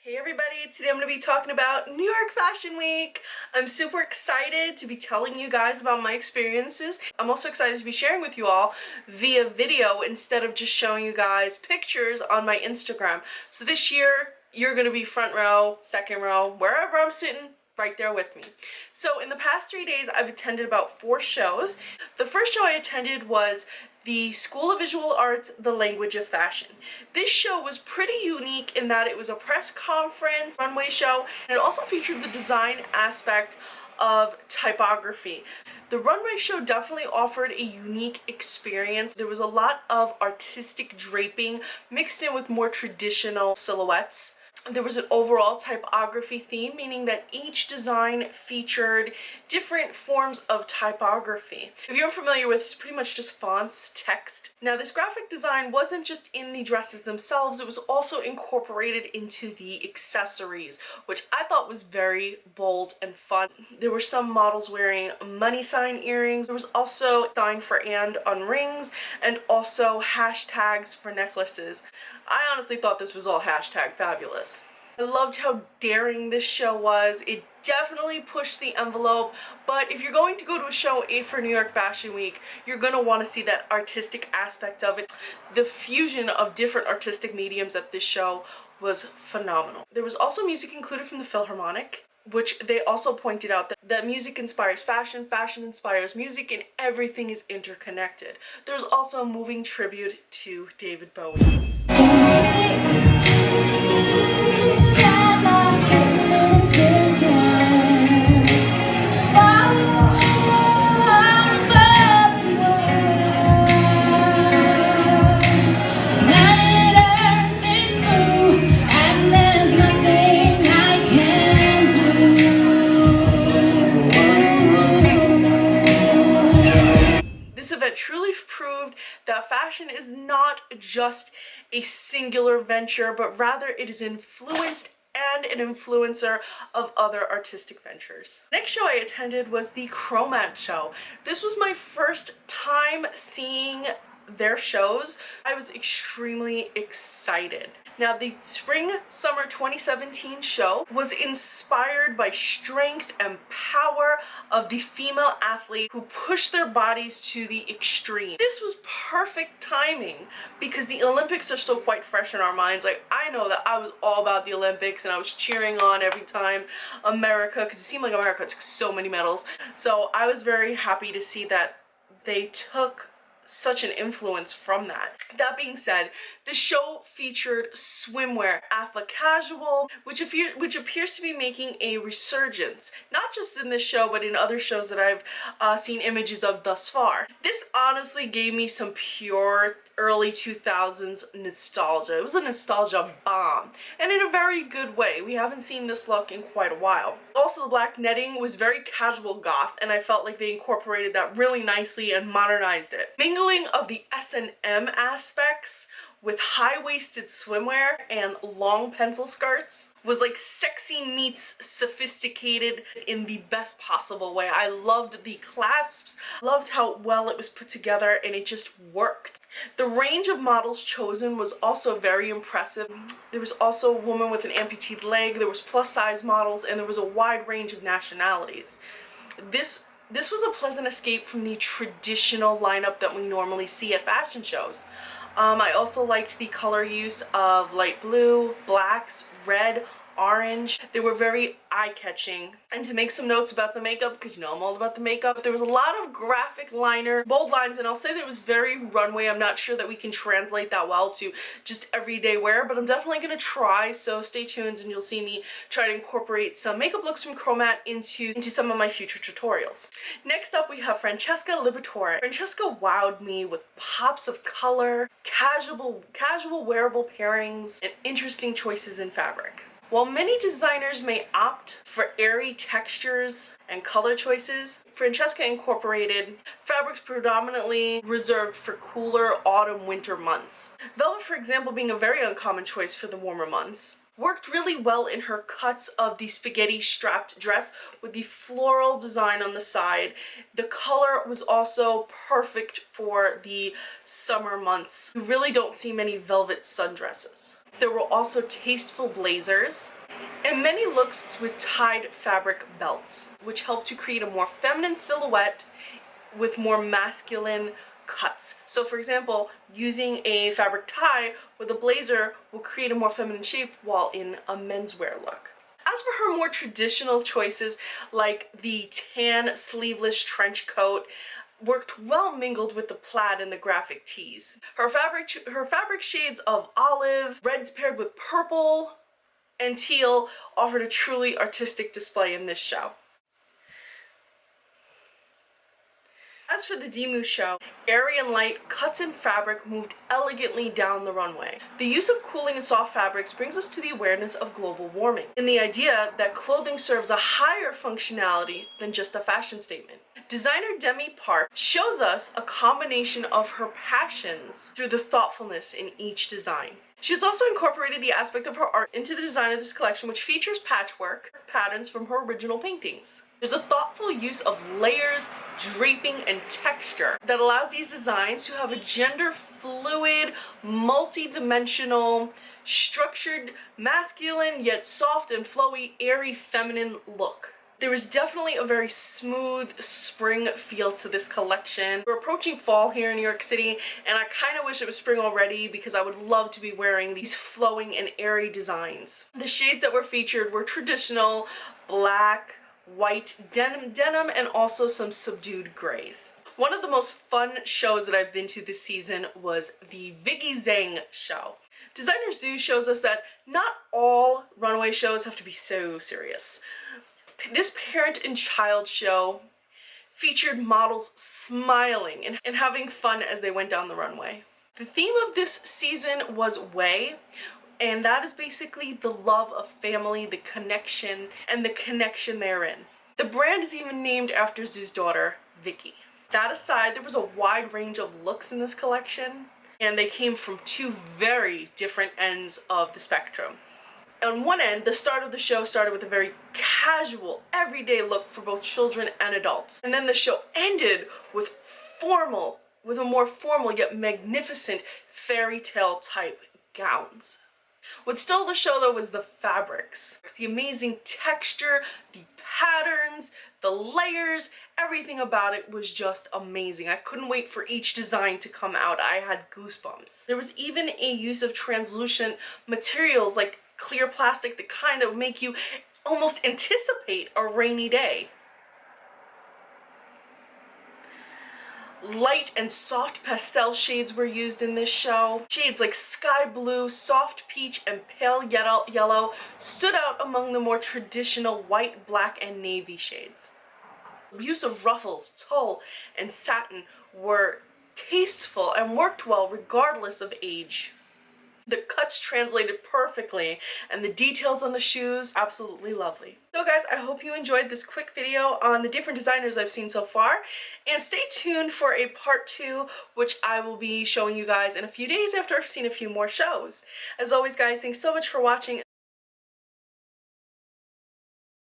Hey everybody, today I'm going to be talking about New York Fashion Week. I'm super excited to be telling you guys about my experiences. I'm also excited to be sharing with you all via video instead of just showing you guys pictures on my Instagram. So this year, you're going to be front row, second row, wherever I'm sitting, right there with me. So in the past 3 days, I've attended about 4 shows. The first show I attended was the School of Visual Arts, The Language of Fashion. This show was pretty unique in that it was a press conference, runway show, and it also featured the design aspect of typography. The runway show definitely offered a unique experience. There was a lot of artistic draping mixed in with more traditional silhouettes. There was an overall typography theme, meaning that each design featured different forms of typography. If you're unfamiliar with, it's pretty much just fonts, text. Now this graphic design wasn't just in the dresses themselves, it was also incorporated into the accessories, which I thought was very bold and fun. There were some models wearing money sign earrings. There was also a sign for and on rings, and also hashtags for necklaces. I honestly thought this was all hashtag fabulous. I loved how daring this show was. It definitely pushed the envelope, but if you're going to go to a show for New York Fashion Week, you're going to want to see that artistic aspect of it. The fusion of different artistic mediums at this show was phenomenal. There was also music included from the Philharmonic, which they also pointed out that music inspires fashion, fashion inspires music, and everything is interconnected. There's also a moving tribute to David Bowie. This event truly proved that fashion is not just a singular venture, but rather it is influenced and an influencer of other artistic ventures. Next show I attended was the Chromat show. This was my first time seeing their shows. I was extremely excited. Now, the Spring-Summer 2017 show was inspired by strength and power of the female athlete who pushed their bodies to the extreme. This was perfect timing because the Olympics are still quite fresh in our minds. Like, I know that I was all about the Olympics and I was cheering on every time America, because it seemed like America took so many medals. So I was very happy to see that they took such an influence from that. That being said, the show featured swimwear, athletic casual, which appears to be making a resurgence, not just in this show, but in other shows that I've seen images of thus far. This honestly gave me some pure early 2000s nostalgia. It was a nostalgia bomb, and in a very good way. We haven't seen this look in quite a while. Also, the black netting was very casual goth, and I felt like they incorporated that really nicely and modernized it. Mingling of the S&M aspects with high-waisted swimwear and long pencil skirts was like sexy meets sophisticated in the best possible way. I loved the clasps, loved how well it was put together, and it just worked. The range of models chosen was also very impressive. There was also a woman with an amputated leg, there was plus-size models, and there was a wide range of nationalities. This was a pleasant escape from the traditional lineup that we normally see at fashion shows. I also liked the color use of light blue, blacks, red, orange. They were very eye-catching. And to make some notes about the makeup, because you know I'm all about the makeup, there was a lot of graphic liner, bold lines, and I'll say that it was very runway. I'm not sure that we can translate that well to just everyday wear, but I'm definitely going to try, so stay tuned and you'll see me try to incorporate some makeup looks from Chromat into some of my future tutorials. Next up, we have Francesca Liberatore. Francesca wowed me with pops of color, casual wearable pairings, and interesting choices in fabric. While many designers may opt for airy textures and color choices, Francesca incorporated fabrics predominantly reserved for cooler autumn-winter months. Velvet, for example, being a very uncommon choice for the warmer months. Worked really well in her cuts of the spaghetti strapped dress with the floral design on the side. The color was also perfect for the summer months. You really don't see many velvet sundresses. There were also tasteful blazers and many looks with tied fabric belts, which helped to create a more feminine silhouette with more masculine cuts. So for example, using a fabric tie with a blazer will create a more feminine shape while in a menswear look. As for her more traditional choices, like the tan sleeveless trench coat, worked well mingled with the plaid and the graphic tees. Her fabric shades of olive, reds paired with purple, and teal offered a truly artistic display in this show. As for the DEMOO show, airy and light cuts in fabric moved elegantly down the runway. The use of cooling and soft fabrics brings us to the awareness of global warming, and the idea that clothing serves a higher functionality than just a fashion statement. Designer Demi Park shows us a combination of her passions through the thoughtfulness in each design. She has also incorporated the aspect of her art into the design of this collection, which features patchwork patterns from her original paintings. There's a thoughtful use of layers, draping, and texture that allows these designs to have a gender-fluid, multi-dimensional, structured, masculine, yet soft and flowy, airy, feminine look. There is definitely a very smooth spring feel to this collection. We're approaching fall here in New York City, and I kind of wish it was spring already because I would love to be wearing these flowing and airy designs. The shades that were featured were traditional, black, white, denim, and also some subdued grays. One of the most fun shows that I've been to this season was the Vicky Zhang show. Designer Zoo shows us that not all runway shows have to be so serious. This parent and child show featured models smiling and having fun as they went down the runway. The theme of this season was Way, and that is basically the love of family, the connection, and the connection therein. The brand is even named after Zoo's daughter, Vicky. That aside, there was a wide range of looks in this collection, and they came from two very different ends of the spectrum. On one end, the start of the show started with a very casual, everyday look for both children and adults. And then the show ended with a more formal yet magnificent fairy tale type gowns. What stole the show though was the fabrics. The amazing texture, the patterns, the layers, everything about it was just amazing. I couldn't wait for each design to come out. I had goosebumps. There was even a use of translucent materials like clear plastic that kind of make you almost anticipate a rainy day. Light and soft pastel shades were used in this show. Shades like sky blue, soft peach, and pale yellow stood out among the more traditional white, black, and navy shades. The use of ruffles, tulle, and satin were tasteful and worked well regardless of age. The cuts translated perfectly, and the details on the shoes, absolutely lovely. So guys, I hope you enjoyed this quick video on the different designers I've seen so far, and stay tuned for a part 2, which I will be showing you guys in a few days after I've seen a few more shows. As always guys, thanks so much for watching,